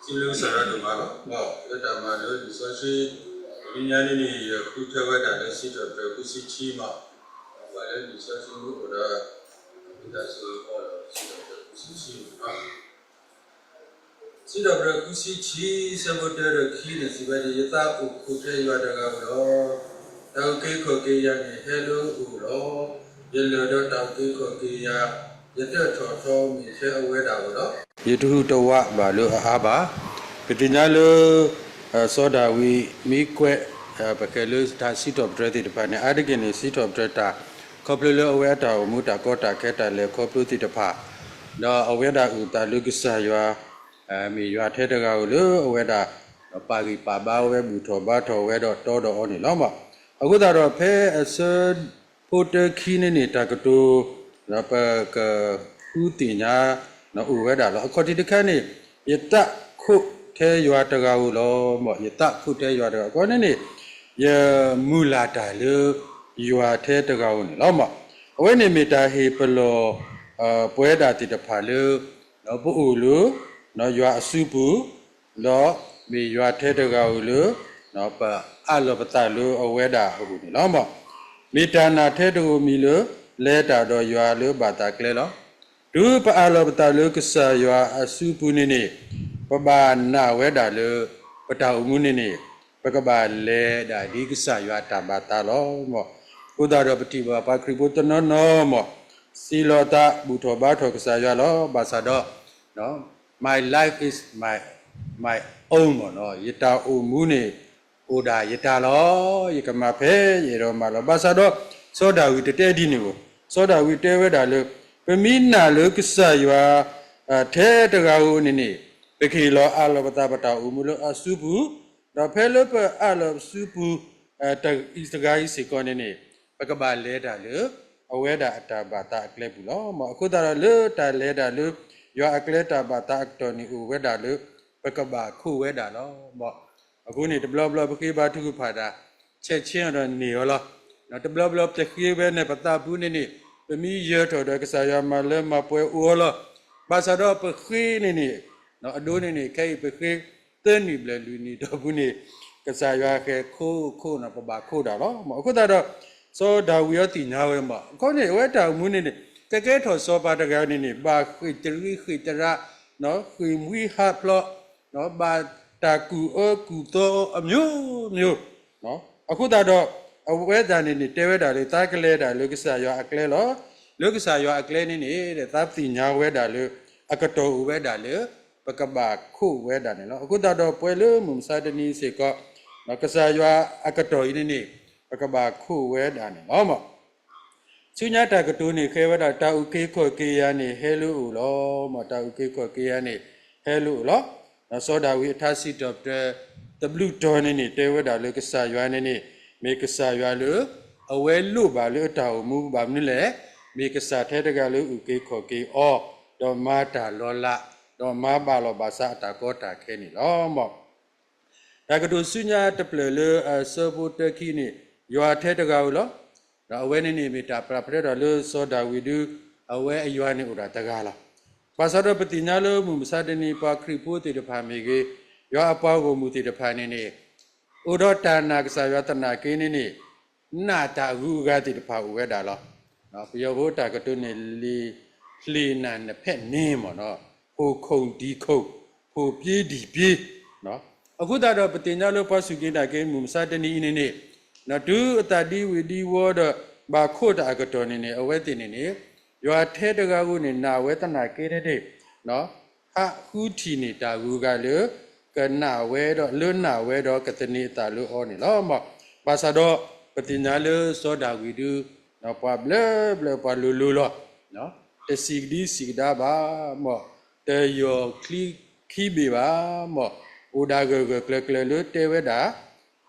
Silo sarado malo, kata malo disasi binyani ni kutawa dan sita berkusi cima, wala disasi lu pada kita sekolah sita berkusi cima. Sita berkusi ci sebentar kini sebagai jeta ukuran yang ada kalau tahu ke yang hello ulo, yang ada tahu ke yang jeta contoh misalnya awal awal. Itu tawa balu apa? Ketika lu soda mi kue pakai lu tak sit up berarti depan ada gini sit up berarti kau perlu awal tahu muda kota kita le kau perlu tidak apa. Dah awal dah udah lu kisah ya mi ya tidak kau lu awal dah pagi paba awal butuh batu awal dah tahu ni lama. Aku dah rapi asal foto kini ni tak tu apa ke utinya na awal dah. Aku tidak kan ni ia ku thế yo ta ga lo mo ye ta khu thế yo ta ko ne ne ye mula ta le yo thế ta ga ni lo mo awe ne me ta he plo pwe da ti ta pha le no bu u lu no yo asu bu no me yo thế ta ga lu no pa a lo pa ta lu awe da hu ni lo mo me ta na thế to mi lu le ta do yo lu ba ta kle lo du pa a lo pa ta lu ka sa yo asu bu ni ni Paba na weda le pata umune ni pakaba le da di kisa yo atabata lo mo udaro pati ba pa kriboto no no mo silota butho ba tho kisa yo lo basado no my life is my own mo no yita umune oda yita lo yikama phe yero ma lo basado soda wi tete di ni wo soda wi te weda le pemina le kisa yo the ta ga u ni Bagi lo alam bata umulo asubu, dah pelop alam subu tak istigai sikon ini. Bagi balik dah le, awal dah ada bata akle bulo, mak aku dah le, dah le dah le, yo akle dah bata aktor ni awal dah le, bagi baku awal dah lo, mak aku ni terbelah bagi batu pada cecing orang ni Allah. Nah terbelah cekik benar bata pun ini, demi ye tu dah kesaya malam apa Allah. Bahasa dah pergi ni. No adone ni kai pe ke ten ni ble lu ni do bu ni ka sa ywa ke ko na pa ba ko da lo mo ko da do so da wi yo ti nya we mo ko ni we da mu ni ke tho so ba da ga ni ba khi ti ra no khi mui ha plo no ba ta ku ku to a myo no aku da do we da ni te we da le ta ke le da lu ka sa ywa akle lo lu ka sa ywa akle ni de ta ti nya we da le akato we da le Pakaba ku weda ni lo. Aku dah ada pelu mumsada ni seko. Maka saya akato ini ni. Pakaba ku weda ni lo mo. Sunya ta ketu ni keweda ta uki ko kia ni helu lo. Ma ta uki ko kia ni helu lo. Na soda wi thasi dop the blue tone ni te weda le kesaya ni. Me kesaya le awe lu ba le ta mu ba ni le. Me kesat he daga le uki ko ki o do mata lola. Do ma ba lo ba sa ta ko ta ke ni lo mo ta ka do sunya te ple le so bu te ki ni yo a the ta ga lo da awe ni mi ta pra pra da le so da wi du awe yo ni u da ta ga la pa sa do pati nya lo mu sa de ni pa kri pu ti de pha mi ge yo a pa go mu ti de pha ni ni u do ta na ka sa yo ta na ke ni na ta gu ga ti de pha u we da lo no pyo bo ta ka tu ni li na ne phe ni mo no Ho kong di kong, ho pi di pi, no. Aku dah ada petinya lo pas sugi dah ke mumsa teni ini ni. Na tu tadi widi word bakho dah agaton ini, awet ini ni. Yo athe dah aku ni na awet na kere de, no. Ha huti ni dah aku galu, kena awet do, lu na awet do keteni talu on ni lo mo. Pasal do petinya lo so dah widu, no pa ble pa lulu lo, no. Tesigdi sigda ba mo. Te yo ki bi ba mo uda ge kle lu te we da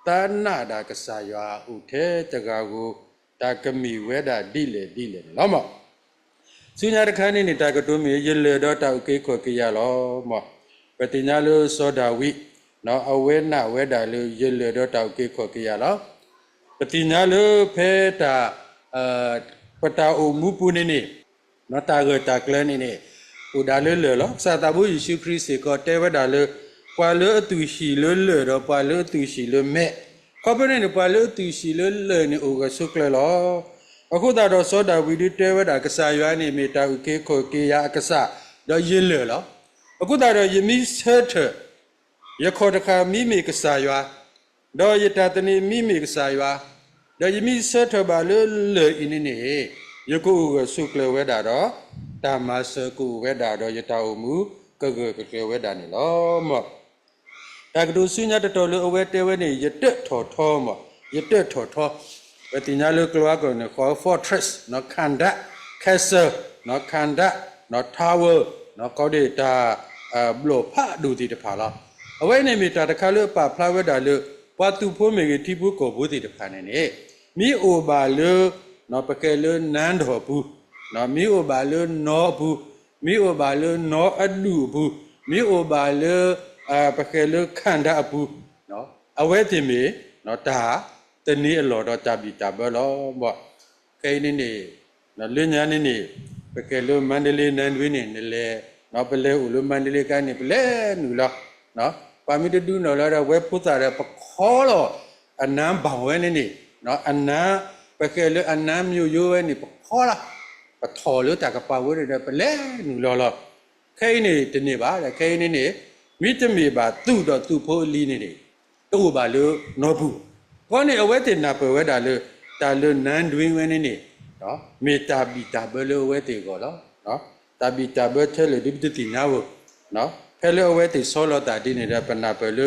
ta na da ka sa ya u the ta ga gu ตากมีเวดาดีเลยล้อมสุญญาตคานี่นี่ตากตุมีเยลดอตาอุเกขอกิยาล้อมปฏิญาโลโซดาวิเนาะอเวนะเวดาโลเยลดอตาอุเกขอกิยาล้อปฏิญาโลเพตาปตาอุมุปุนี่นี่เนาะตากตากลนี่อุดาเลล้อซาตาบุยิสุคริสต์ก็เทวดาเลปาเลตุชีเลรอปาเลตุชีเลเมขอบเนี่ยปาเลตุชีเลนี่อุกสุกเลล้อအခုသာတော့သောတာဝိတိတဲဝဒကဆာရွာနေမေတ္တာဥကေခောကေယအကဆတော့ရင်းလေလောအခုသာတော့ယမိဆက်ထရခောတခါမိမေကဆာရွာတော့ယတတနေမိမေကဆာရွာတော့ယမိဆက်ထပါလေလေအင်းနေယခုကစုကလဝဒတော့တာမစကုဝဒတော့ယတောမူကကဝဒနေလောမောတကဒုစုညတတော်လေအဝဲတဲဝဲနေယတက်ထော်ထောမောယတက်ထော်ထောปฏิญาลูกลัวก็เนี่ยขอ fortress เนาะ Khanda castle เนาะ Khanda เนาะ tower เนาะก็ได้ตาบลพะดูติตพาละเอาไว้ในมีตาตะคาเลปะพลาเวดาเลปะตุโพเมกทิบุก็บุติตพาเนี่ยมีโอบาเลเนาะปะเกเลนันดอบุเนาะมีโอบาเลนอบุมีโอบาเลนออดูบุมีโอบาเลปะเกเลขันดาบุเนาะเอาไว้ติมีเนาะตาตอนนี้หลอดจับบีจับล้อบ่ใครนี่นะเรื่องนี้นี่ไปเกลือมันเดลีนันวินี่นี่แหละเนาะไปเลยอุลุมันเดลีกันนี่ไปเลยนู่นละเนาะปามิดดูเนาะแล้วเว็บพุทธะปะขอล้ออันน้ำบ่าวนี่เนาะอันน้ำไปเกลืออันน้ำอยู่นี่ปะขอละปะถอหรือจากกระเป๋าเนี่ยไปเลยนู่นละใครนี่ตัวนี้บ้าใครนี่มิตรมีบ้าตู้ต่อตู้โพลีนี่ตู้บ้าเลยนอบูก่อนนี้เอาไว้ติดนับเอาไว้ด่าเลยตาเลยนั่นด้วยไว้นี่เนาะเมตาบิตาเบลเอาไว้ติดก่อนแล้วเนาะตาบิตาเบลเทเลดิบตินาวเนาะเทเลเอาไว้ติดโซลตาดินี่ได้ปนับเบล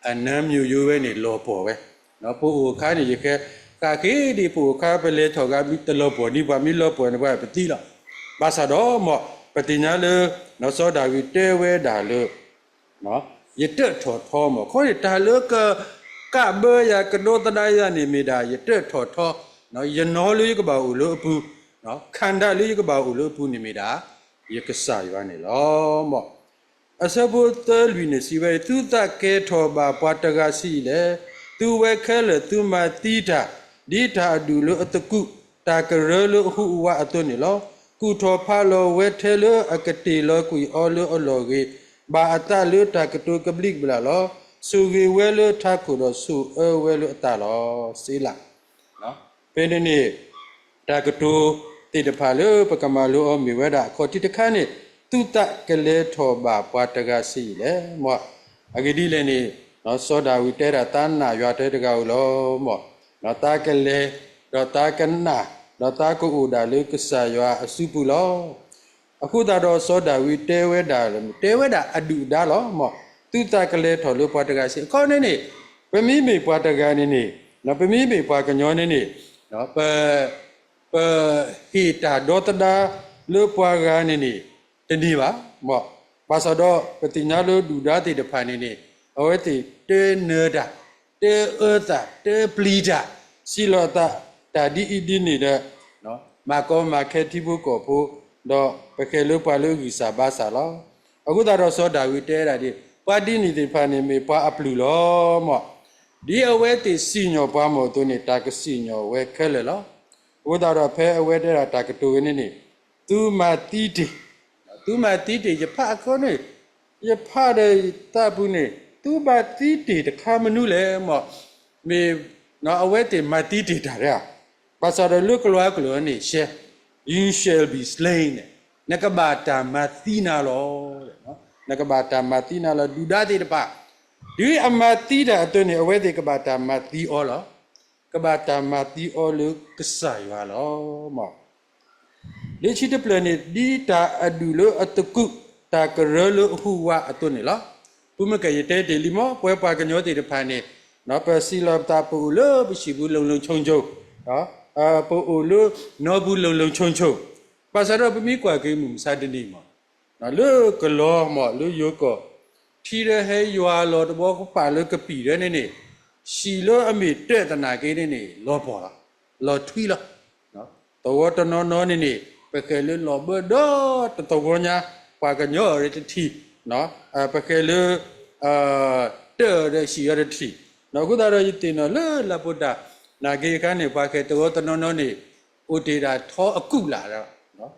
อันน้ำอยู่ไว้นี่รอปอไว้เนาะผู้ข้านี่ยังแค่กาคีดีผู้ข้าไปเลยถอดกับมิตรรอปอนี่ว่ามิรอปอนี่ว่าปฏิละภาษาดอหมอปฏิญญาเลยเนาะโซดาวิเตเวด่าเลยเนาะยึดเตอถอดพอหมอเขาเนี่ยด่าเลยก็กะเบยากระโดดได้ยานี่มีได้ยเตถอดทอเนาะยนอลุยก็บ่าวอุลุปูเนาะขันดาลุยก็บ่าวอุลุปูนี่มีได้ยกษาอยู่นี่ล้อหมออาซาบุตรลุยนี่สิเวตุตะเกทอบาปัตกาสีเลตูเวเคเลตูมาตีตาดีตาดูลุอตะกุตากะเรลุหูวะอตุนี่ล้อกูทอพาโลเวเทเลอกติโลกุยออลุอโลเกบาอัตาลุตากะตุกะบลิกบลาล้อสุกีเวลุทักขุดสุเวลุตาลอสีละเนาะเป็นนี่ตากตูติดพาลุปกมาลุอมีเวดาขอที่ตะคันนี่ตุตะกะเลทอบาปาตกาสีเลหมออะกะดีเลนี่เนาะโซดาวิเตระตานายวาเตตะกาอุลอหมอเนาะตากะเลดอตากันนาดอตากุอุดาลุกษายวาอสุปุลอအခုသာတော့သောတာဝိတဲဝဲတာတဲဝဲတာအတူဒါလောမောตุตากะเลถอลุปะตะกะสิข้อนี่ปะมีเมปะตะกะนี่เนาะปะมีเมปะกะญอนี่เนาะปะหิตาดอตดาลุปะกะนี่ตะนี่บาเหมาะภาษาดอปฏิญญาลุดูดาติตะพานี่เอาไว้ติเตเนดาเตเอตาเตปลีดาสิโลตาตาดิอิดินี่เด้เนาะมาก็มาแค่ที่บุก็ผู้ดอปะเคลุปะลุกิสาบาสาลอအခုသာတော့သောတာဝိတဲတာဒီပါတိနိတိဖာနေမေပါအပလူလောမောဒီအဝဲတိစီညောပါမောတုန်တာကစီညောဝဲခဲလေလောဥဒါတော့ဖဲအဝဲတဲ့တာကတူနေနေသူမာတိတိရဖအခေါ်နေရဖတဲ့တပုနေသူမာတိတိတခါမနုလေမောမေနော်အဝဲတိမာတိတိတာရပါစရလုကလောကလောနေရှေ you shall be slain နကဘာတာမာတိနာလောတဲ့နော်နကဘာတာမာတိနာလောဒူဒာတိတပဒီအမာတိတာအတွင်းနေအဝဲတိကဘာတာမာတိဩလောကဘာတာမာတိဩလုကဆာရွာလောမောလေချီတပလနေဒီတာအဒူလောအတကုတာကရလောဟူဝါအတွင်းနေလောပုမကရတဲ့တယ်လီမောပွဲပါကညောတိတဖာနေနော်ပစီလတာပူလောပရှိဘူးလုံလုံချုံချုံနော်ပူလောနောဘူးလုံလုံချုံချုံပါစရပမိကွာကေမှုစာတနီမောနော်လေကလောမောလေယောကောထီရဟဲရွာလောတဘောကပါလေကပီရဲနေနေရှီလောအမေတဲ့တနာကေနေနေလောပေါ်လား รอทุยละเนาะตัวตนนนี่ไปเคยเล่นรอเบอร์ดอตัวเนี่ยปากกันเยอะเลยทีเนาะไปเคยเล่นเตอร์ได้ชีอะไรทีเนาะก็ได้เราจิตเนาะเล่นละพุทธะนาเกกันเนี่ยปากเคยตัวตนนี่อุติระท้ออกุลาแล้วเนาะ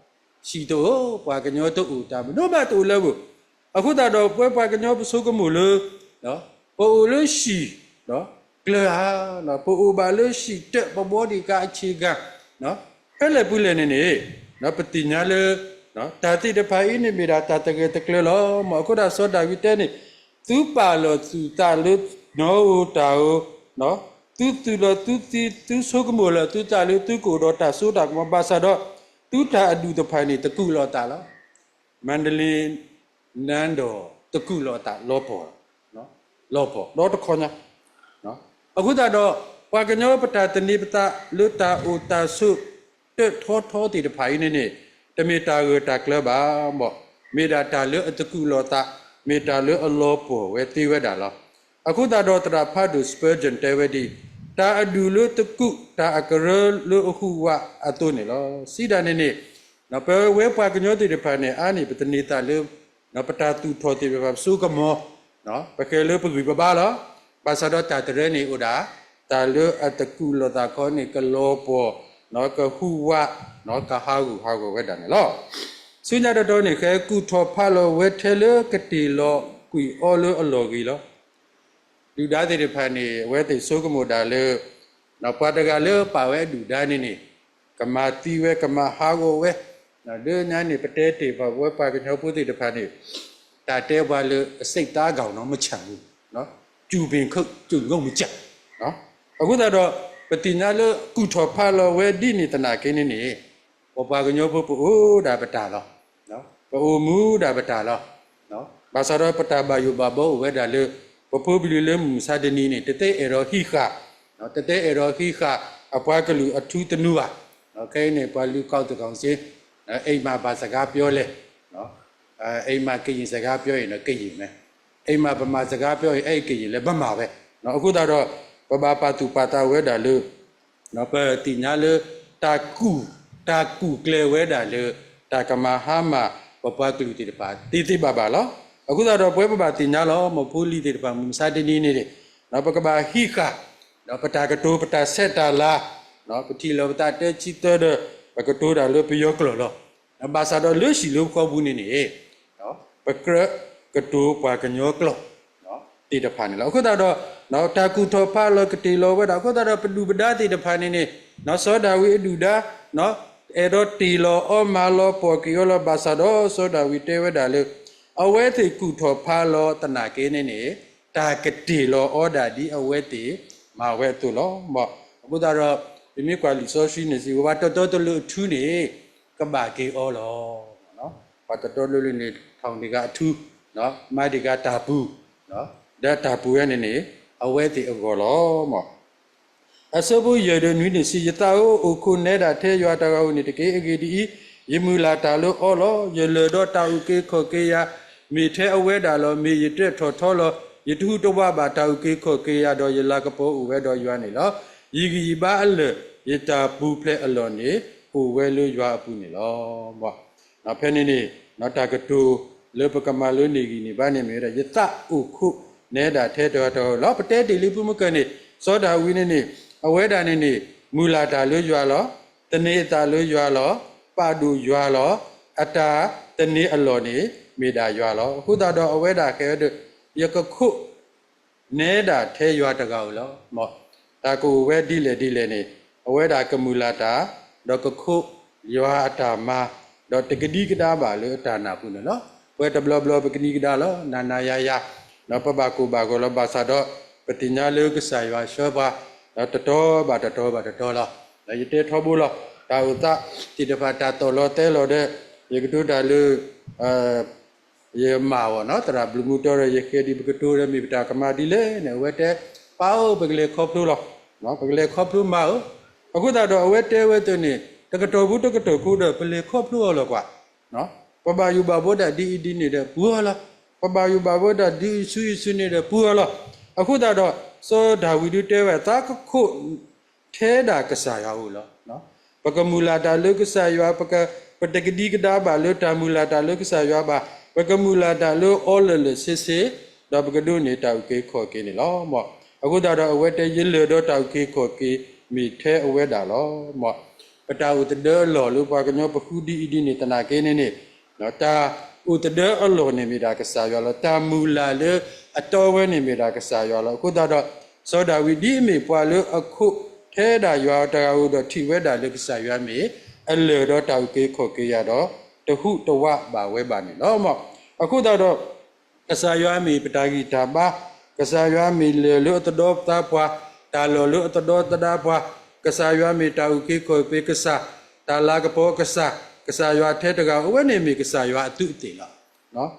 ชีตัวปากกันเยอะตัวอุตามโนมาตัวเลยบุအခုတတော့ပွဲပွားကညောပစုကမှုလို့နော်ပိုလို့ရှိနော်ကလာနော်ပိုဘာလို့ရှိတဲ့ပဘောဒီကအခြေကနော်အဲ့လေပုလေနေနေနော်ပတိညာလေနော်တာတိတဖိုင်းနေမိတာတာတကယ်တကယ်လောမအခုဒါစောတာဝိတဲနေသူပါလို့သူတာလို့နော်တာနော်သူလို့သူစုကမှုလို့သူတာလို့သူကိုတော့တာဆိုတာကမပါစားတော့သူတာအဒူတဖိုင်းနေတကူလောတာလားမန္တလေးနန်းတော်တကုလောတာလောပေါ်နော်လောပေါ်လောတခေါညာနော်အခုတော့ဝါကညောပတာတနိပတလွတ်တာဥတာစုတထောတိတဖိုင်းနေတမေတာရတာကလပါမောမေတာတာလွတ်တကုလောတာမေတာလွတ်အလောပေါ်ဝဲတိဝဲတာလောအခုတော့တရာဖတ်ဒုစပဂျန်တဲဝဲဒီတာအဒူလွတ်တကုတာအကရလွတ်အခုဝအတုနေလောစီဒာနေနော်ပဲဝဲပွားကညောတိတဖိုင်းနေအာနိပတနေတာလွတ်နော်ပတာတူထောတိပပစုကမောနော်ပကေလပဂိပဘာလောပါစတော့တာတရနေဥဒါတာလအတကူလတာခေါနေကလောပေါ်နော်ကဟုဝနော်ကဟာဟုဝဲတာနေလောစွညာတော်နေခဲကုထောဖလောဝဲထဲလကတိလောကွီအောလအလောကြီးလောလူသားတွေဖန်နေဝဲတိစုကမောတာလေနော်ပါတကလေပါဝဲလူသားနေကမာတိဝဲကမာဟာကိုဝဲနော်ဒီညာနေပတဲတေဘဝဲပါကညောပုတိတဖာနေတာတဲဘွားလေစိတ်သားကောင်တော့မချမ်းဘူးနော်ကျူပင်ခုတ်ကျူငုံမကြနော်အခုတော့ပတိညာလေကုထောဖာလောဝဲဒီနေတနာကင်းနေဘပါကညောပုပအိုးဒါပတာလောနော်ဘိုမူဒါပတာလောနော်ဘာသာတော့ပတာဘယုဘဘောဝဲဒါလေပပိုးဘီလေမူစာဒနီနေတတဲအေရောဟိခနော်တတဲအေရောဟိခအပွားကလူအထူးတနုပါနော်ခဲနေပွားလူကောက်တကောင်စင်းအိမ်မှာဗာစကားပြောလဲနော်အိမ်မှာကရင်စကားပြောရင်တော့ကရင်ပဲအိမ်မှာဗမာစကားပြောရင်အဲ့ကရင်လည်းဗမာပဲနော်အခုတော့ပပပါတူပါတာဝဲတာလို့နော်ပတိညာလို့တာကူကလေဝဲတာလို့တာကမဟာမပပကလူတိပါတိပါပါလောအခုတော့ပွဲပပတိညာလောမဖိုးလီတိပါမစာတနီနေတယ်နော်ပကဘာဟိခနော်ပတာကတိုးပတာဆက်တာလာနော်ပတိလောပတာတဲချီတဲ့ပကတိုးတာလို့ပြောကလောဘာသာတော့လွရှိလို့ခေါ်ဘူးနေနော်ပကကတိုးပါကညောကလောနော်တိတဖာနေလောအခုတော့နော်တာကူထောဖာလောကတိလောဝဲတော့အခုတော့ပဒူပဒါတိတဖာနေနော်စောဒဝိအဒူဒါနော်အဲ့တော့တီလောအောမာလောပေါ်ကီယောလောဘာသာတော့စောဒဝိတဲဝဲတာလေအဝဲတိကူထောဖာလောတနာကင်းနေတာကတိလောအောဒါဒီအဝဲတိမာဝဲတူလောမောအခုတော့ဒီမြကွာလီဆိုရှိနေစီဘာတော်တော်လို့ထူးနေကဘာကေအောလောနော်ဘာတော်လို့နေထောင်ဒီကအထူးနော်မိုက်ဒီကတာပူနော်ဒါတာပူရဲ့နေအဝဲတိအကောလောမောအစဘူရရနွိနေစီယတာအိုခုနေတာထဲရွာတကောနေတကေအကေဒီယမူလာတာလို့အောလောရလတော့တာဥကေခောကေယမိထဲအဝဲတာလောမိရတဲ့ထော်ထောလောယတုတဝဘာတာဥကေခောကေယတော့ယလာကပိုဥဝဲတော့ရွာနေလောဤကြီးပါအလယတာပူဖလက်အလောနေဟိုဝဲလို့ရွာအပူနေလောဘောနောက်ဖဲနေနောက်တာကတူလေပကမလို့နေကြီးနေဘာနေမြဲတဲ့ယတဥခုနေတာထဲတော်လောပတဲတီလီပုမကနေစောတာဝိနေအဝဲတာနေမူလာတာလို့ရွာလောတနေတာလို့ရွာလောပါတူရွာလောအတာတနေအလောနေမေတာရွာလောအခုတော့အဝဲတာခဲတဲ့ယကခုနေတာထဲရွာတကောက်လောမောတာကိုဝဲဒီလေနေအဝဲတာကမူလာတာတော့ကခုရွာတာမာတော့တကတိကတာပါလို့တာနာပုနော်ဝဲတဘလပကတိကတာလောနာနာယာနော်ပပကိုဘာကိုလောဘာသာတော့ပတိညာလို့ကစားရွာရှောပါတော့တတော်ပါလောရတဲ့ထောဘူးလောတာဥတတိတပါတာတော်လောတဲလောတဲ့ရေကတူတာလို့ရေမာဝနော်တရာဘလူမူတော်ရေခေဒီဘကတူရမိပတာကမာဒီလေနဲ့ဝဲတဲ့ပေါပကလေးခေါပလူလောနော်ပကလေးခေါပလူမာအခုတော့အဝဲတဲဝဲတဲ့နေတကတော်ဘူးတကတော်ခုတော့ပလေခေါပလူလောကွာနော်ပပယူဘဘောဒဒီနေတဲ့ဘူးလားပပယူဘဘောဒဒီဆူနေတဲ့ဘူးလားအခုတော့စောဒါဝီဒူတဲဝဲတာခုထဲ ดากษายาหูลเนาะปะกมูลาตาลุกษายาปะกปะตะกดีกดาบาลุตามูลาตาลุกษายาบาปะกมูลาตาลุออลเลเซเซดาปะกดูนี่ตาอุเกขอเกนี่ลอหมอအခုတော့အဝဲတရလေတော့တောက်ကေခေါ်ကေမိထဲအဝဲတာလောမောပတာဥတဒလောလူပါကညောပခုဒီအဒီနေတနာကေနေနေနော်တာဥတဒအလောနေမိတာကစားရောလောတာမူလာလေအတော်ဝဲနေမိတာကစားရောလောအခုတော့သောတာဝီဒီမိပွာလို့အခုထဲတာရွာတာဟုတော့ထိဝဲတာလေကစားရွာမိအလေတော့တောက်ကေခေါ်ကေရတော့တဟုတဝပါဝဲပါနေလောမောအခုတော့ကစားရွာမိပတာဂီတာပါကစားရွာမီလေလို့တတော်တာပွားတာလောလို့တတော်တဒါပွားကစားရွာမီတာဥကိခေါ်ပေကစားတာလာကပေါ်ကစားရွာထဲတကောင်အဝဲနေမီကစားရွာအတုအတေလားနော်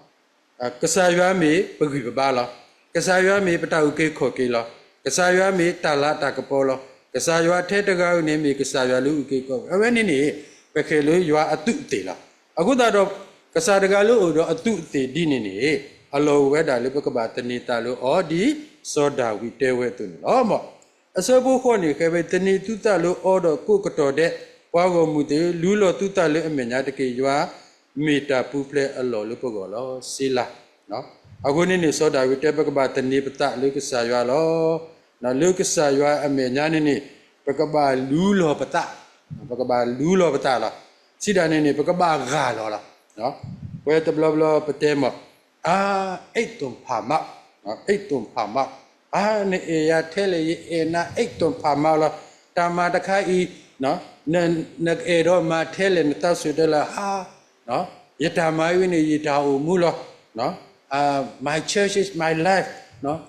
ကစားရွာမီပဂိပပါလားကစားရွာမီပတာဥကိခေါ်ကေလားကစားရွာမီတာလာတာကပေါ်လားကစားရွာထဲတကောင်နေမီကစားရွာလူဥကိခေါ်အဝဲနေနေပခေလို့ရွာအတုအတေလားအခုတော့ကစားတကလို့တော့အတုအတေဒီနေနေအလောဝဲတာလေးပကပါတနေတာလို့ဩဒီစောဒဝီတဲဝဲသူနော်မောအစောဖို့ခေါ်နေခဲ့ပဲတနေတုတလို့ဩတော့ကိုကတော်တဲ့ဘွားကိုမူသေးလူလောတုတလို့အမေညာတကေရွာမေတာပူဖလဲအလောလို့ပကောလောစီလာနော်အခုနေနေစောဒဝီတဲပကပါတနေပတလို့ကစားရွာလောနော်လို့ကစားရွာအမေညာနေနေပကပါလူလောပတပကပါလူလောပတလားစီတာနေနေပကပါဂါလောလားနော်ဘယ်တဘလဘလပတဲမောအိတ်တုံဖာမအိတ်တုံဖာမနေရထဲလေနာအိတ်တုံဖာမလာတာမတခါဤနော်နအေတော့မထဲလေနတဆွေတလာနော်ယတာမိုင်းဝင်းနေယတာအိုမူလောနော်my church is my life နော်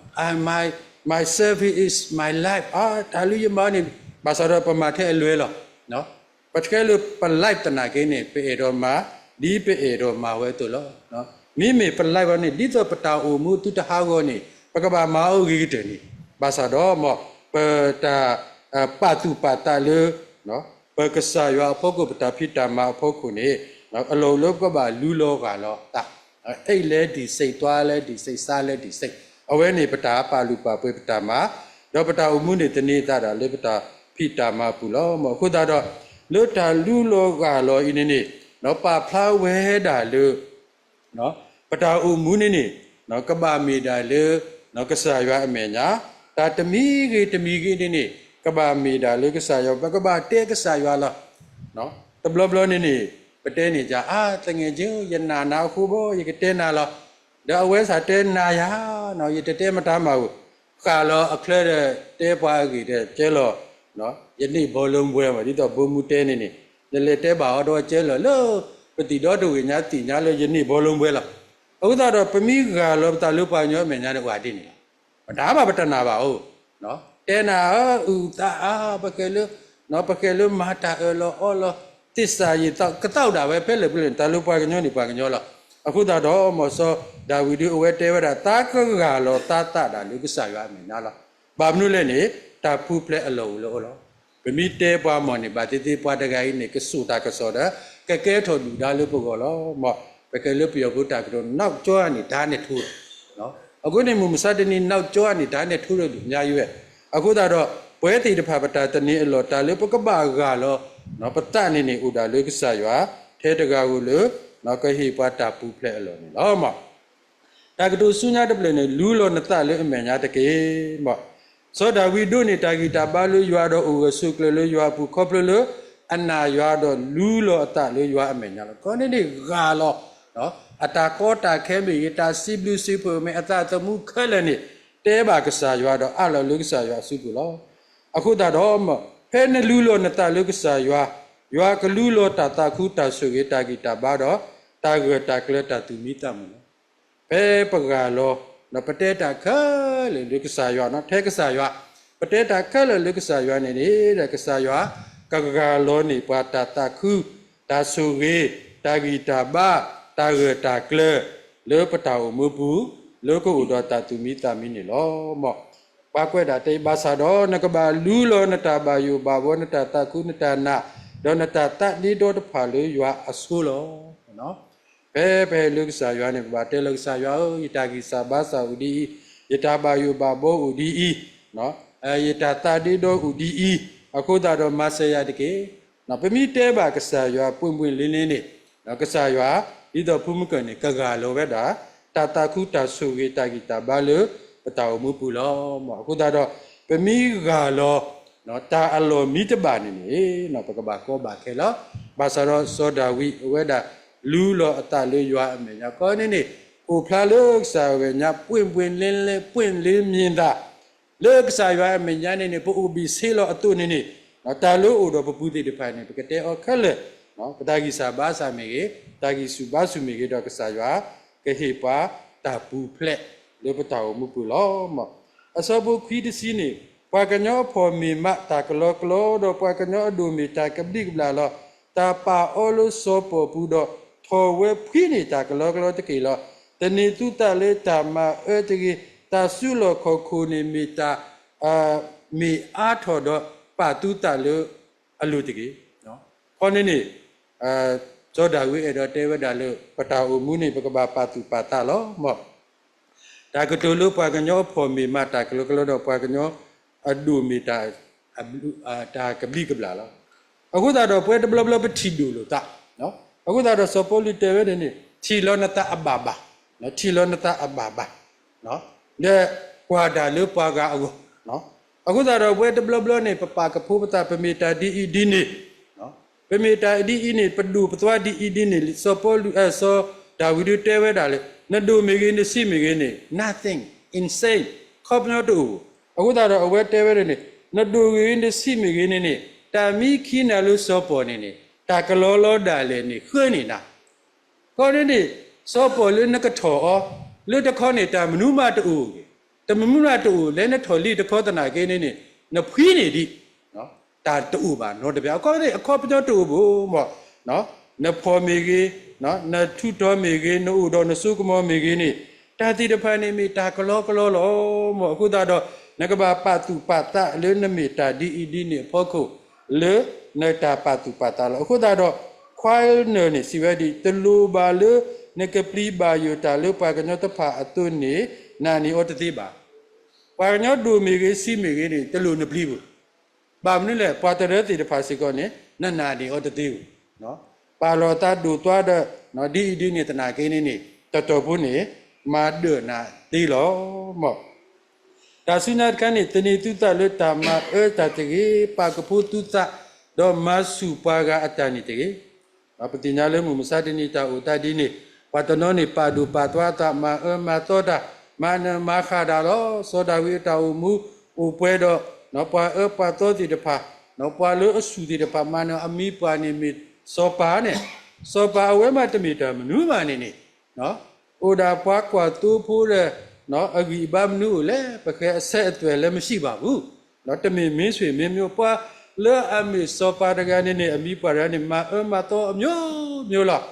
my service is my life တာလူယမနေဘာသာတော့ပမာထဲအလွဲလောနော်ပတ်ကဲလို့ပလိုက်တနာကင်းနေပေတော့မှာဒီပေတော့မှာဝဲတူလောနော်မိမေပလိုက်ပါနေဒီတော့ပတာအိုမှုတုတဟာကောနေပကဘာမာအိုဂီတဲ့နေဘာသာတော့မောပတာပတုပတာလေနော်ပကဆာရွာဖို့ကိုပတာဖိတာမာဖို့ခုနေနော်အလုံးလုံးကဘာလူလောကလောတာအိတ်လဲဒီစိတ်သွားလဲဒီစိတ်စားလဲဒီစိတ်အဝဲနေပတာပါလူပါပွေပတာမာတော့ပတာအိုမှုနေတနေတာလေပတာဖိတာမာပူလောမောခုတော့လွတ်တာလူလောကလောဤနေနော်ပါဖလာဝဲတာလေနော်ပတာဥမူနေနေနော်ကပမေတာလေနော်ကဆာရွာအမေညာတာတမီကြီးနေကပမေတာလေကဆာရွာပကပတဲကဆာရွာလားနော်တဘလဘလနေပတဲနေကြတငယ်ချင်းယနာနာခုဘောယကတဲနာလားဒါအဝဲစာတဲနာယာနော်ယတဲမတားမှာဘူးခါလောအခလဲတဲ့တဲပွားကြီးတဲ့ကျဲလောနော်ယနေ့ဘောလုံးပွဲမှာဒီတော့ဘုံမူတဲနေလေတဲပါတော့ကျဲလောလို့ပတိတော်တို့ညာတိညာလို့ယနေ့ဘောလုံးပွဲလားအခုတော့ပမိကလောတာလုပါညောမညာတဲ့ဟွာတိနေလားဒါမှပတနာပါဟုတ်နော်တဲနာဥတာပကဲလို့နော်ပကဲလို့မာတာလောအော်လောတစ္ဆာရတော့ကတောက်တာပဲဖဲလေပြတာလုပါညောနေပါညောလားအခုတော့မောစောဒါဝီဒီအဝဲတဲဝတာတာကလောတာတာလုကဆာရွာမညာလားဘာမလို့လဲနေတာဖူးဖလဲအလုံးလောပမိတဲပွားမော်နေပါတိပွားတကိုင်းနေကဆူတာကစောတာကဲထော်လူဒါလုပကောလောမောပကဲလို့ပြောဖို့တာကတော့နောက်ကျောကနေဓာတ်နဲ့ထိုးနော်အခုနေမစတနီနောက်ကျောကနေဓာတ်နဲ့ထိုးလို့အများကြီးပဲအခုတော့ပွဲတီတဖပတာတနည်းအလောတာလေပကပကလောနော်ပတနေနေဥဒါလေကဆာရွာထဲတကာကိုလို့နောက်ကဟိပွားတာပူဖလဲအလောနေလောမောတာကတူဆုညာတပလနေလူလောနတလေအမေညာတကေမောစောဒဝီဒုနေတာဂီတာပါလို့ရွာတော့ဥဆုကလေရွာပူခေါပလို့အနာရွာတော့လူလောအတလေရွာအမေညာလောကောနေနေဂါလောနော်အတာကောတာခဲမေယတာစီဘလူစီဖိုမေအတာတမှုခဲလည်းနေတဲပါကစားရွာတော့အလောလူကစားရွာစုကူလောအခုတော့ဖဲနေလူလောနတလူကစားရွာကလူလောတာတာခုတာဆုကေတာဂီတာဘာတော့တာဂတာကလတာသူမိတမလို့ဖဲပကလောနပတဲတာခဲလေလူကစားရွာနော်ထဲကစားရွာပတဲတာခဲလေလူကစားရွာနေတယ်ကစားရွာကလောနေပါတာတာခုတာဆုကေတာဂီတာဘာတာဂတာကလလေပတာမူပူလောကုတော်တာသူမိတာမိနေလောမောပါကွဲ့တာတေဘာသာတော်နကဘာလူလောနတာဘာယုဘာဘောနတာတာကုနတာနာဒေါနတာတဒီတော်တဖာလေရွာအဆူလောနော်ဘဲလုကစာရွာနေဘာတဲလုကစာရွာယတာဂီစာဘာစာဥဒီယတာဘာယုဘာဘောဥဒီနော်ယတာတာဒီတော်ဥဒီ အခုသာတော့မဆရာတကေနော်ပမိတဲပါကစားရွာပွင့်ပွင့်လင်းလင်းနေနော်ကစားရွာဒီတော့ဖုမကနေကကလောပဲတာတာတာခုတာဆူကေတာဂီတာဘာလို့ပတောင်မှုပူလောမအခုသာတော့ပမိကလောနော်တာအလောမိတပါနေနေနော်ပကဘာကောဘာခဲလောဘာသာတော့စောဒာဝိဝဲတာလူလောအတလေးရွာအမေညာကောနေနေဟိုဖလာလို့စားဝဲညာပွင့်ပွင့်လင်းလင်းပွင့်လင်းမြင်တာလေကစားရွာအမေညာနေနေပူဘီဆေလောအတုနေနေနော်တာလို့ဟိုတော့ပပူတိတဖိုင်နေပကတဲ့အခက်လေနော်ပတာဂီစာဘာစာမေကေတာဂီစုဘာစုမေကေတော့ကစားရွာကဟေပါတာပူဖလက်လေပတောင်မှုပူလောမအစောဘုခွီးတစီနေပွာကညောဖော်မီမတာကလောကလောတော့ပွာကညောအဒူမီတာကပတိကလာလောတာပါအောလို့စောပေါ်ပူတော့ထော်ဝဲခွီးနေတာကလောကလောတကေလောတနေတုတလေတာမအဲတကေတာဆုလောခေါခိုနေမီတာမီအားထော်တော့ပါတုတလေအလူတကေနော်ခေါနေနေဇောဒဝိအဲ့တော့တဲဝဒလေပတာအမှုနေပကဘာပါတုပါတာလောမောဒါကတူလို့ပွာကညောဖော်မီမတာကလောကလောတော့ပွာကညောအဒူမီတာတာကပတိကလာလောအခုသာတော့ပွဲတဘလဘလပတိဒူလို့တာနော်အခုသာတော့စပိုလီတဲဝဒနေထီလောနတာအဘာဘာနော်ထီလောနတာအဘာဘာနော်လေကွာဒါလို့ပွာကအကူနော်အခုသာတော့ပွဲတဘလဘလနေပပကဖိုးပတာပမီတာဒီအီဒီနေနော်ပမီတာဒီအီနေပဒူပသွားဒီအီဒီနေစပိုလီဆောဒါဝီဒတဲဝဒါလေနဒူမီကင်းနေစီမီကင်းနေ nothing insane ခေါပနောတူအခုသာတော့အဝဲတဲဝဲနေနဒူကင်းနေစီမီကင်းနေတာမီခီနာလို့စောပေါ်နေနေတာကလောလောဒါလေနေခွေးနေတာခေါ်နေစောပေါ်လို့နကထော်လွတ်တခေါနေတာမနုမတူတမမနတူလဲနဲ့ထော်လိတခေါတနာကင်းနေနဖွီးနေဒီနော်တာတူပါနော်တပြားခေါ်နေအခေါ်ပကြောတူဘူးမော့နော်နဖော်မီကြီးနော်နထုတော်မီကြီးနို့တော်နစုကမောမီကြီးနေတာတိတဖာနေမီတာကလောကလောလောမော့အခုသာတော့နကဘာပတုပတလေနမီတာဒီအီဒီနေဖောခုလေနတာပတုပတလောအခုသာတော့ခွိုင်းနေစီဝဲဒီတလူပါလေနကပလီဘာယတာလေပါကညတဖာအတုနေနာနီအောတတိပါပါကညဒူမီကြီးစီမီကြီးနေတလူနပလီဘူးဘာမနလေပါတရတိတဖာစီကောနေနနာနီအောတတိဘူးနော်ပါလောတာဒူသွားတဲ့နော်ဒီဒီနေတနာကိနေနေတတော်ဘူးနေမာဒနာတီလောမောဒါစိနာကနေတနေတုတလွတ်တာမအဲတတကြီးပါကဖုတုတတော့မဆုပါကအတန်နေတကြီးပတိညာလည်းမစတနိတာဥတတိနေပတနောနေပါဒူပါသွားတာမမသောတာမနမခါဒါလောသောတာဝိတာဥမူဥပွဲတော့နော်ပါပါသောတိတဖာနော်ပါလို့အဆူတိတဖာမနအမိပါနေမိစောပါနဲ့စောပါအဝဲမတမီတာမနုမာနေနေနော်ဩဒါပွားကွာတူဖိုးတဲ့နော်အဂီဘာမနုလေပခဲအဆက်အသွယ်လည်းမရှိပါဘူးနော်တမင်မင်းဆွေမင်းမျိုးပွားလဲအမီစောပါတကနေနေအမိပါရနေမတော့အမျိုးမျိုးလား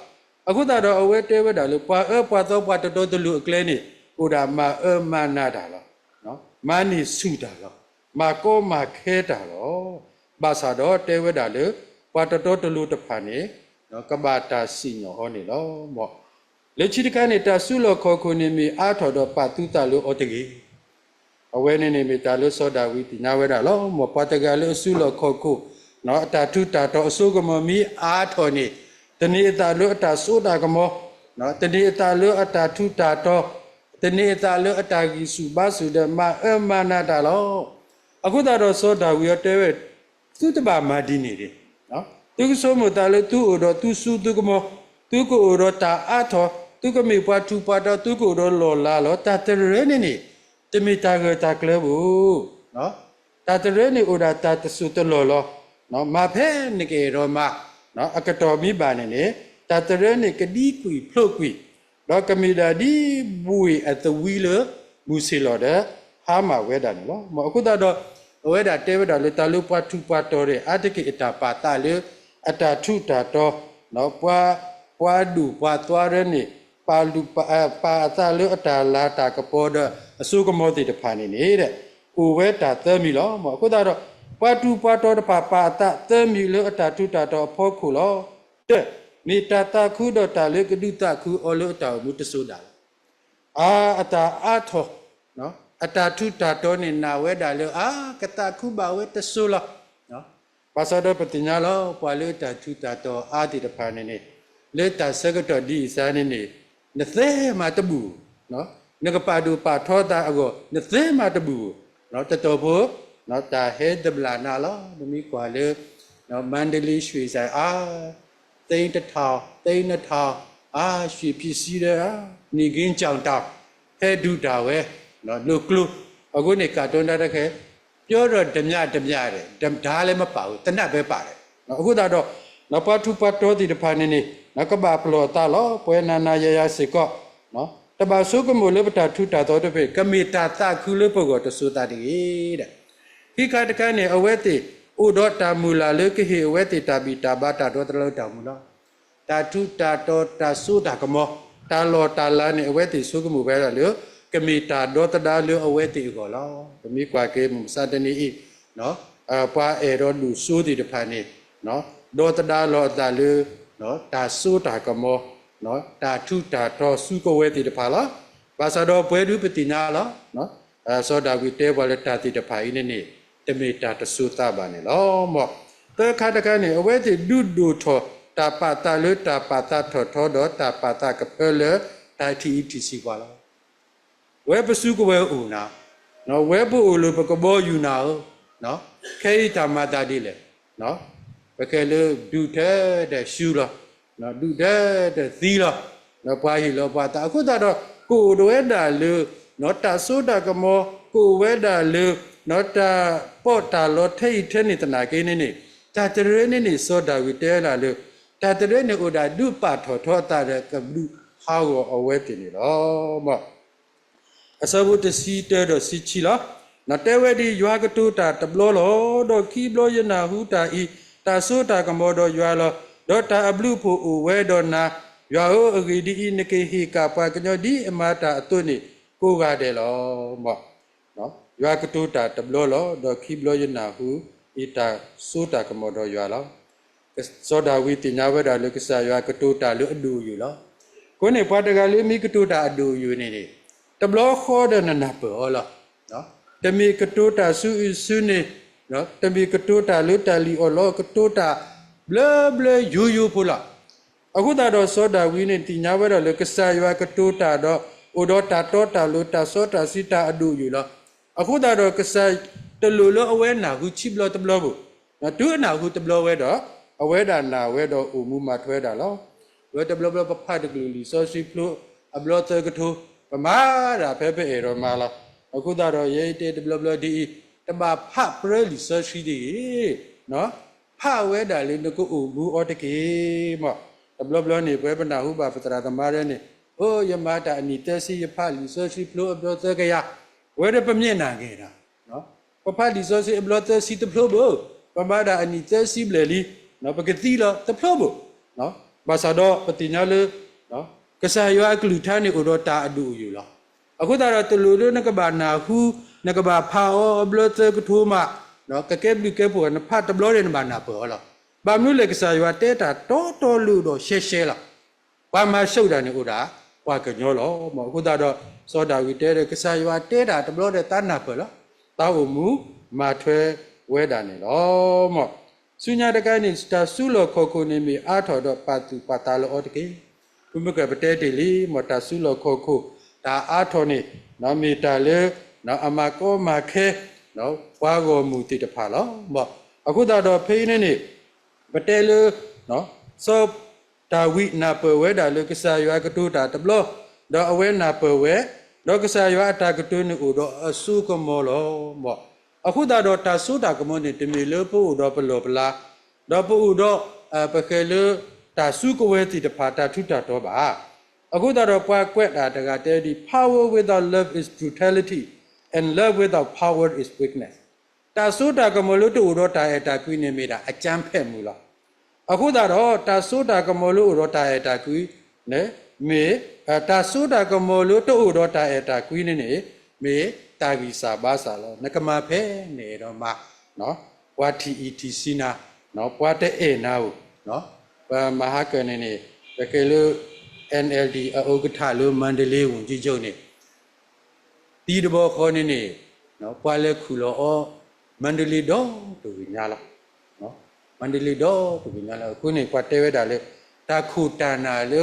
အခုတော့အဝဲတဲဝဲတာလို့ပွားပွားတော့ပွားတော်တလူအကလဲနေဩဒါမနာတာလားနော်မနီစုတာလားမကောမခဲတာလားဘာသာတော့တဲဝဲတာလို့ပွားတော်တလူတဖာနေနော်ကဘာတာစီညောဟောနေလောမောလေချိတကနေတဆုလောခေါခုနေမီအာထော်တော့ပတုတလို့ဩတကြီးအဝဲနေနေမီတာလို့သောတာဝိတိနာဝဲတာလောမောပတကလို့ဆုလောခေါခုနော်အတာထုတာတော့အစုကမမီအာထော်နေတဏိအတာလို့အတာဆိုတာကမောနော်တဏိအတာလို့အတာထုတာတော့တဏိအတာလို့အတာကြီးစုပါစုတဲ့မနာတာလောအခုတော့သောတာဝိရတဲဝဲသူတပါမာဒီနေတယ်နော်သူကဆိုမတာလေသူ့တော့သူစုသူကမောသူကိုတော့တာအထောသူကမေပွားသူပွားတော့သူကိုတော့လော်လာလောတာတရဲနေနေတမီတာကတာကလဲဘူးနော်တာတရဲနေဥဒါတာတဆုတလော်လောနော်မဖဲနေကေရောမနော်အကတော်မိပါနေနေတာတရဲနေကဒီကွီဖလုတ်ကွီတော့ကမီဒါဒီဘူအတဝီလမူစီလော်တဲ့ဟာမဝဲတာနော်မအခုတော့ဝဲတာတဲဝဲတာလေတာလူပွားသူပွားတော်တဲ့အတကိအတာပါတာလေအတာထုတာတော့နော်ပွားဒူပွားသွားရဲနေပါလူပါတာလေအတာလာတာကပေါ်တဲ့အစုကမောတိတဖာနေနေတဲ့ဥဝဲတာသမီလောမအခုတော့ပွားတူပွားတော်တပါတာသမီလေအတာထုတာတော့ဖောခုလောတဲ့မိတာတာခုတော့တာလေကဒုတခုအောလို့တာမှုတဆုတာအတာအထောနော်အတာထုတာတော့နေနာဝဲတာလေကတာခုပါဝဲတဆုလောနော် ပါစတော့ပတိညာလောပွာလေတာထူတာတော့အာတိတဖာနေနေလေတာစကတော့ဒီစားနေနေနသဲမှာတပူနော်ငကပါဒူပါထောတာအကောနသဲမှာတပူနော်တတော်ဖို့နော်တာဟဲဒဗလာနာလောနမီကွာလေနော်မန္တလေးရွှေဆိုင်အာသိန်းတစ်ထောင်သိန်းနှစ်ထောင်အာရွှေပစ္စည်းတဲ့နေကင်းကြောင်တောက်ဟဲဒူတာဝဲနော်လူကလူအခုနေကာတွန်းတဲ့ခဲပြောတော့ဓမြတဲ့ဓာလည်းမပါဘူးတနတ်ပဲပါတယ်နော်အခုတော့နော်ပထုပတော်ဒီတဖာနေနေနော်ကဘာပလောတာလောပွဲနာနာရရစေကောနော်တဘာစုကမလပတာထုတာတော်တပေကမေတာတခုလပကောတသုတာတိတဲ့ခိခတကနေအဝဲတိဥဒောတာမူလာလေကိဟေအဝဲတိတာဘီတာဘာတာတော်တလောတာမူလောတာထုတာတော်တာသုတာကမောတာလောတာလာနေအဝဲတိစုကမှုပဲတော့လေကမေတာဒေါတဒါလေအဝဲတိကောလောတမိကွာကေမစတနီဤနော်ပွားအေရောလူစုတိတဖာနေနော်ဒေါတဒါလောတာလေနော်တာသုတာကမောနော်တာထုတာတော်စုကဝဲတိတဖာလားဘာသာတော်ပွဲဒုပတိညာလားနော်သောတာဝိတေဘလတာတိတဖာဤနေတမေတာတသုတာပါနေလောမောတခါတခါနေအဝဲတိဒုဒုထောတာပတာလေတာပတာထောထောတော့တာပတာကဖလေတာတီတီစီပါလားဝဲပစုကဝဲဦးနာနော်ဝဲပူလိုပကဘောယူနာနော်ခဲဤတာမတာဒီလေနော်ပကဲလေဒုတဲ့တဲ့ရှူလားနော်ဒုတဲ့သီလားနော်ပွားဟီလောပွားတာအခုတော့ကိုဝဲတာလေနော်တာဆိုတာကမောကိုဝဲတာလေနော်တာပေါ့တာလောထိတ်ထဲနေတနာကိနေနေတာတရဲနေဆိုတာဝီတဲလာလေတာတရဲနေဥဒါဒုပထောထောတာတဲ့ကလူဟာကိုအဝဲတင်နေတော့မောအစဘုတစီတဲတော့စီချီလားနတဲဝဲဒီရွာကတူတာတဘလောလောတော့ခီဘလောယနာဟူတာဤတာဆိုတာကမောတော့ရွာလောတော့တာအဘလူဖို့ဝဲတော့နာရွာဟိုအဂီဒီနကေဟီကပါကညောဒီအမတာအသွနေကိုကတယ်လောမောနော်ရွာကတူတာတဘလောလောတော့ခီဘလောယနာဟူဤတာဆိုတာကမောတော့ရွာလောသောတာဝိတိညာဝဒလုကဆာရွာကတူတာလူအဒူယူလောကိုနေပွားတကလေးမိကတူတာအဒူယူနေနေတဘလောခေါ်တဲ့နနာပေါ်လောနော်တမီကတူတာစုနေနော်တမီကတူတာလူတလီအောလောကတူတာဘလဘလယူဖူလာအခုတော့သောတာဝိနေတိညာဝဒလုကဆာရွာကတူတာတော့ဥဒောတာတောတာလူတာသောတာစိတာအဒူယူလောအခုတော့ကဆာတလူလောအဝဲနာခုချိဘလောတဘလောဘူးနော်ဒုအနာခုတဘလောဝဲတော့အဝဲဒါနာဝဲတော့ဥမှုမှာထွဲတာလောဝဲတဘလဘလပဖတ်တကလူလီစောစီဖလိုအဘလောတကထိုပမာတာဖဲဖဲရောမာလာအခုတော့ရဲတေတဘလဘလဒီတမဖပရလီစောစီဒီနော်ဖဝဲတာလေးတကူဥမှုအော်တကေမောတဘလဘလနေပွဲပနာဟုပါပတရာသမားရဲနေအိုယမတာအနီတစီယဖလီစောစီဖလိုအဘလောတကရဝဲရပမြင့်နာခဲ့တာနော်ပဖတ်လီစောစီအဘလောတစီတဖလိုဘပမာတာအနီတစီဘလေလီနော်ပကတိလာတဖလိုဘနော်ဘာသာတော့ပတိညာလေနော်ကဆာယောအကလူထာနေဥရောတာအဒူယူလားအခုတော့တလူတို့နကဘာနာဟုနကဘာဖာအောဘလတကထိုးမနော်ကကဲဘလူကဲပေါ်နဖတ်တဘလောတဲ့နဘာနာပေါ်လားဘာမျိုးလေကဆာယောတဲတာတော်လူတော့ရှဲလားဘာမှရှုပ်တာနေဥတာဘာကညောလောမအခုတော့သောတာဝိတဲတဲ့ကဆာယောတဲတာတဘလောတဲ့တနာပေါ်လားတာဝမူမာထွဲဝဲတာနေလောမောสุญญาตะกายนี่ตาสุโลโคโคနေมีอาถอดปาตุปาตาโลอตะเกภูมิกะปะเตติลีมตาสุโลโคโคตาอาถอนี่นอมีตาเลนออมาโกมาเคนอวาโกมูติตะพาลอบ่အခုတော့ဖေးနေနေပတဲလနော်စောတာဝိနာပဝဲတာလကဆာယွာကတူတာတဘလတော့အဝဲနာပဝဲတော့ကဆာယွာအတာကတူနေဥတော့အစုကမောလောบ่အခုတော့တာဆိုတာကမွန်နေတမီလပူတော့ပလောပလာတော့ပူတော့ပခဲလတာစုကဝဲတိတဖာတာထုတာတော့ပါအခုတော့ပွားကွက်တာတကတဲဒီ power without love is brutality and love without power is weakness တာဆိုတာကမလို့တူတော့တာအတာကွီးနေမိတာအကျမ်းဖက်မူလားအခုတော့တာဆိုတာကမလို့တော့တာအတာကွီးနဲမေတာဆိုတာကမလို့တူတော့တာအတာကွီးနေမေတာဂီစာဘာစာလောနကမဖဲနေတော့မနော်ပွားတီအီတီစီနာနော်ပွားတဲ့အေနာဟုနော်မဟာကနေနေတကယ်လို့ NLD ဥက္ကဋ္ဌလို့မန္တလေးဝန်ကြီးချုပ်နေဒီတဘောခေါ်နေနေနော်ပွားလဲခုလောမန္တလေးတော့တူညာလားနော် มันดิลิโดปุบินาละคุณนี่กว่าเตเวดาเลยตาคูตานาเล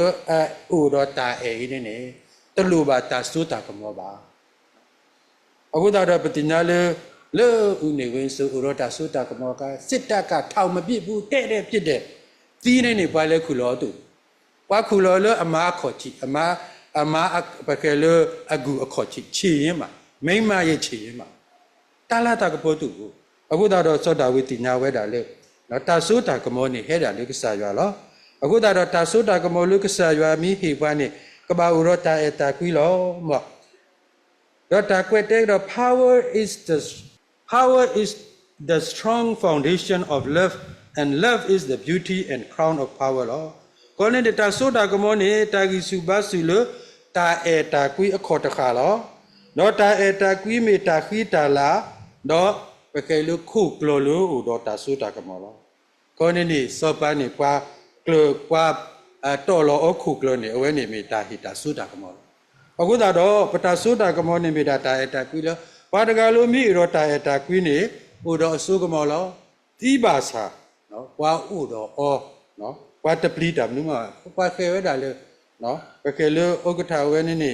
อุโรตาเอนี่ตลูบาตาสุตากมอบาအခုတော့ပတိညာလေဥနေဝင်စုဥရတာသုတကမောကစစ်တပ်ကထောင်မပြစ်ဘူးတဲ့ပြစ်တဲ့သီးနေပါလဲခုလောသူပွားခုလောလအမားခေါ်ချီအမားပကဲလအကူအခေါ်ချီချီရင်မှာမိမရဲ့ချီရင်မှာတာလာတာကပေါ်သူအခုတော့သောတာဝိတိညာဝဲတာလေနော်တာသုတကမောနေဟဲတာလေကစားရွာလောအခုတော့တာသုတကမောလူကစားရွာမိဟိပွားနေကဘာဥရတာအတာကွီလောမောThe power is the strong foundation of love, and love is the beauty and crown of power. Lo, kone de ta so da kamo ne ta gi su ba su lo ta ta kui a kho ta kha lo. No ta kui me ta khi ta la no pe ke lu khu klo lu u do ta so da kamo lo. Kone ni so pa ni kwa klo kwa to lo o khu klo ni awe ni me ta hi ta so da kamo lo. အခုတော့ပတာသုတာကမောနေမိတာတာအတာကွီလောပါတကလိုမိရောတာအတာကွီနေဟိုတော့အစုကမောလောတိပါစာနော်ကွာဥတော့ဩနော်ကွာတပလီတာမြမကွာခဲဝဲတာလေနော်ပကဲလောဥက္ကဋ္ဌဝဲနေနေ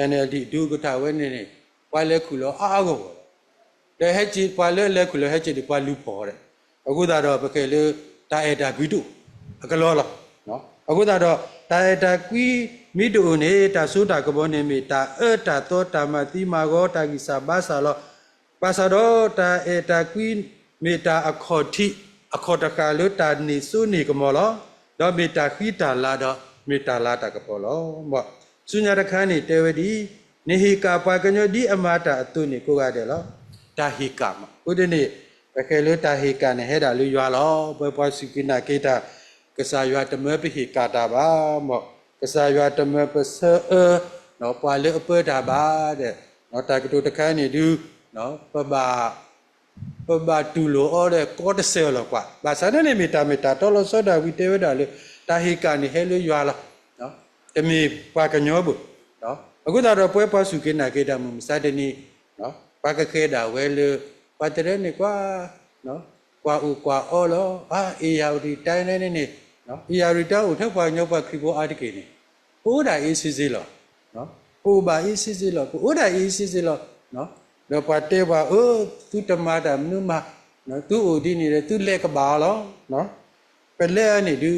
NLD ဒုဥက္ကဋ္ဌဝဲနေနေကွာလဲခုလောအားကောတဲ့ဟဲ့ချီကွာလဲခုလောဟဲ့ချီဒီကွာလူပေါ်တဲ့အခုတော့ပကဲလောတာအတာကွီတုအကလောလောနော်အခုတော့တာအတာကွီမိတုနေတာသုတာကဘောနေမိတာတာတောတာမတိမာဂောတာကိစာဘာသာလောပါစာတော့တာကွီမေတာအခေါ်တိအခေါ်တကာလို့တာနေစုနေကမောလောတော့မေတာခိတာလာတော့မေတာလာတာကဘောလောမောစုညာတခန်းနေတေဝဒီနေဟိကာပါကညောဒီအမတာအတုနေကိုရတယ်လောတာဟိကာမဥဒနေပခဲလို့တာဟိကာနေဟဲတာလူရွာလောပွဲပွားစုကိနာကေတာကစားရွာတမဲပိဟိကာတာပါမောကစားရွာတမပစနော်ပွာလေအပတာပါတဲ့နော်တာကတူတခန်းနေဒူနော်ပဘာတူလိုအော်တဲ့ကောတဆဲလောကွာဘာသာနေမီတာတော်လို့စောတာဝီတေဝတာလေတာဟိကနေဟဲလို့ရွာလာနော်တမီပါကညောဘူးနော်အခုတော့ပွဲပွားစုကိနာကေတာမစတဲ့နီနော်ပါကခဲတာဝဲလေပါတရဲနေကွာနော်ကွာဥကွာအော်လောအေယာဒီတိုင်းနေနေနော်အရာရီတောကိုထပ်ဖွာညောပါခိဘောအာတကေနေဟိုးတာအေးစစ်စစ်လောနော်ဟိုပါအေးစစ်စစ်လောဟိုးတာအေးစစ်စစ်လောနော်တော့ပါတဲပါသူတမတာမနုမနော်သူ့အိုဒီနေတယ်သူ့လက်ကပါလောနော်ပလဲနေသူ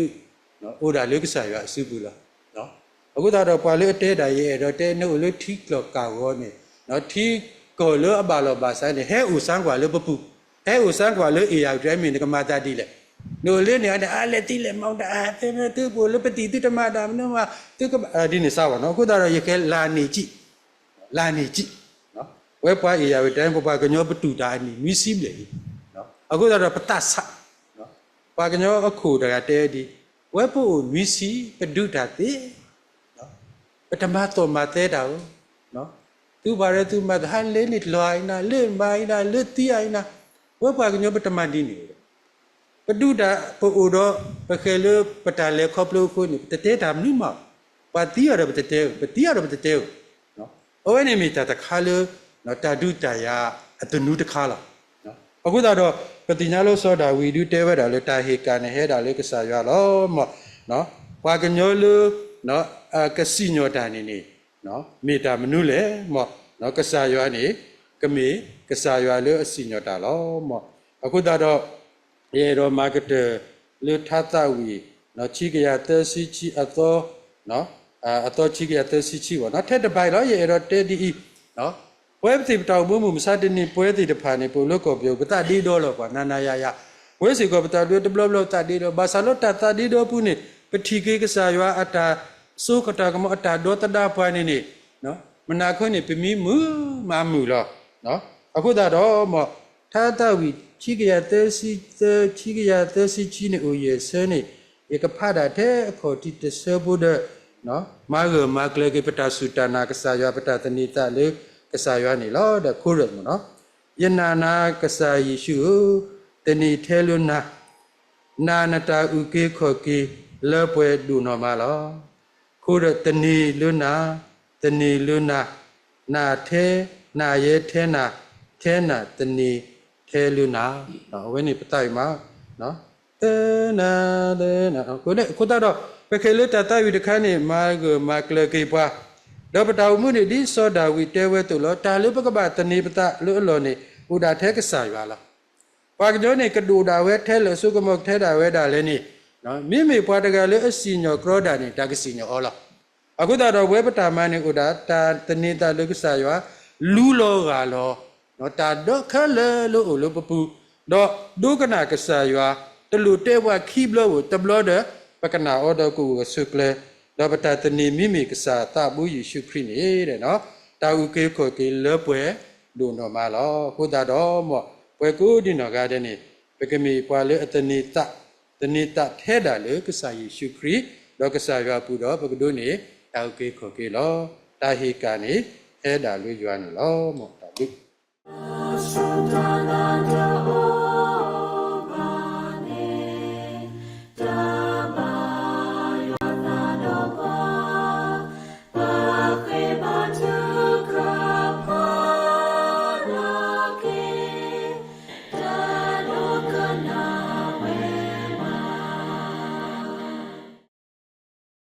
နော်ဟိုးတာလုကစားရအစုဘူးလားနော်အခုတော့ပါလေအတဲတာရဲ့တော့တဲနှုတ်လို့ထီကလောကာရောနေနော်ထီကိုလို့အပါလောပါဆိုင်နေဟဲဥစမ်းကွာလို့ပပူဟဲဥစမ်းကွာလို့အေယာဒဲမင်းကမာတာဒီလေနိုလေနေအားလက်တိလက်မောင်းတာတဲ့သူကိုလပတိသူတမတာမနမသူကဒီနေစားပါနော်ခုတော့ရခဲလာနေကြည့်နော်ဝဲပွားအေရဝဲတိုင်းပွားကညောပတူတာနီမီစီလေနော်အခုတော့ပတဆနော်ပွားကညောအခုတကတဲဒီဝဲပို့မီစီပဒုတာတိနော်ပထမတော်မသေးတာနော်သူပါရဲသူမတ်ဟန်လေးနစ်လွိုင်းနာလေမိုင်းနာလေတီအိုင်နာဝဲပွားကညောပထမဒီနေပဒုတာပို့တော့ပခဲလပတလေခေါပလို့ခုနေတတဲတာမနုမပါတီရပတတဲနော်အဝဲနေမိတာတခါလို့နော်တာဒုတယာအတနုတခါလားနော်အခုတော့ပတိညာလို့စောတာဝီဒုတဲဝဲတာလေတာဟေကာနေဟဲတာလေကစားရလောမောနော်ဘွာကညောလို့နော်ကစီညောတာနေနော်မိတာမနုလေမောနော်ကစားရနေကမေကစားရလို့အစီညောတာလောမောအခုတော့ရေရောမာကတလူထသဝီနော်ချိကရတစီချီအတော်နော်အတော်ချိကရတစီချီပေါ့နော်ထက်တပိုင်တော့ရေရောတဲဒီနော်ပွဲစီတောက်မှုမစတဲ့နေပွဲစီတဖာနေပို့လို့ကောပြောကတတိတော့လောကွာနာနာရရဝဲစီကောပတာတို့တဘလတတိတော့ဘာသာလို့တတိတော့ပုနေပတိကေကစားရွာအတာစုကတာကမအတာဒေါတတာဖွာနေနေနော်မနာခွနေပမီမူမမူလောနော်အခုတော့မောထာတဝီချိကရတစီချီနေဦးရဲ့ဆဲနေဧကဖတာတဲ့ခေါ်တိတဆဘုဒနော်မာကလေကပတာစုတနာကစားရွာပတာတနိတလေကစားရွာနေလောတဲ့ခိုးရမနော်ယနာနာကစားယေရှုတဏိထဲလွနာနာနတာဥကေခောကေလောပွဲဒုနောမလောခိုးရတဏိလွနာနာထဲနာယေထဲနာတဏိထဲလွနာနော်ဝိနေပတိုင်မှာနော် na ko ta do pe ke le ta ta wi de khan ni ma kle ke pa do pa ta mu ni di so da wi te we tu lo ta le pa ka ba tani pa ta lo lo ni u da the ka sa ywa la pa ka jo ni ka du da we the lo su ka mo the da we da le ni no mi mi pa ta ga le a si nyo kro da ni ta ka si nyo la aku ta do we pa ta ma ni u da ta tani ta lo ka sa ywa lu lo ga lo no ta do kha le lo u lo pa pu do du ka na ka sa ywaตลุเตว่าคีบโลตบลอเดปกนาออดกูสุกเลดอปตาตนีมิมิกษาตาบุยิชุครินีเด้เนาะตาอุเกโคเกเลป่วยดูนอมาลอพุตาดอมอป่วยกูดินอกาเดนี่เปกมีปวาเลอตนีตะเทดาเลกษายิชุคริดอกษายาปูดอปกดูนี่ตาอุเกโคเกลอตาฮิกานี่เทดาลุยวนลอมอตาบุ